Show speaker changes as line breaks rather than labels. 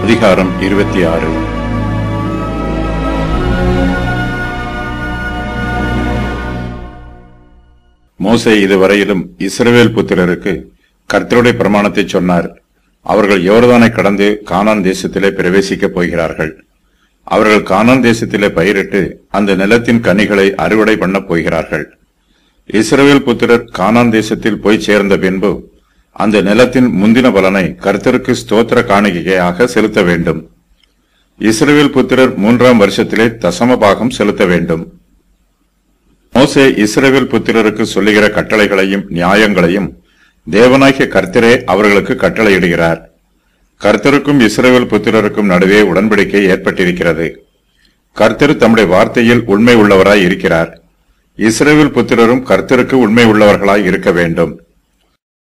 அதிகாரம் 26. மோசே இதுவரையிலும் இஸ்ரவேல் புத்திரருக்கு கர்த்தருடைய பிரமாணத்தை சொன்னார். அவர்கள் யோர்தானை கடந்து கானான் தேசத்திலே பிரவேசிக்கப் போகிறார்கள். அவர்கள் கானான் தேசத்திலே பயிரிட்டு அந்த நிலத்தின் கனிகளை அறுவடை பண்ணப் போகிறார்கள். இஸ்ரவேல் புத்திரர் கானான் தேசத்தில் போய் சேர்ந்த பின்பு அந்த நிலத்தின் முந்தின பலனை கர்த்தருக்கு ஸ்தோத்திர காணிக்கையாக செலுத்த வேண்டும். இஸ்ரவேல் புத்திரர் 3ஆம் வருஷத்திலே தசம பாகம் செலுத்த வேண்டும். மோசே இஸ்ரவேல் புத்திரருக்கு சொல்லுகிற கட்டளைகளையும் நியாயங்களையும் தேவனாகிய கர்த்தரே அவர்களுக்கு கட்டளையிடுகிறார். கர்த்தருக்கும் இஸ்ரவேல் புத்திரருக்கும் நடுவே உடன்படிக்கை ஏற்பட்டிருக்கிறது. கர்த்தர் தம்முடைய வார்த்தையில் உண்மை உள்ளவராய் இருக்கிறார். இஸ்ரவேல் புத்திரரும் கர்த்தருக்கு உண்மை உள்ளவர்களாய் இருக்க வேண்டும்.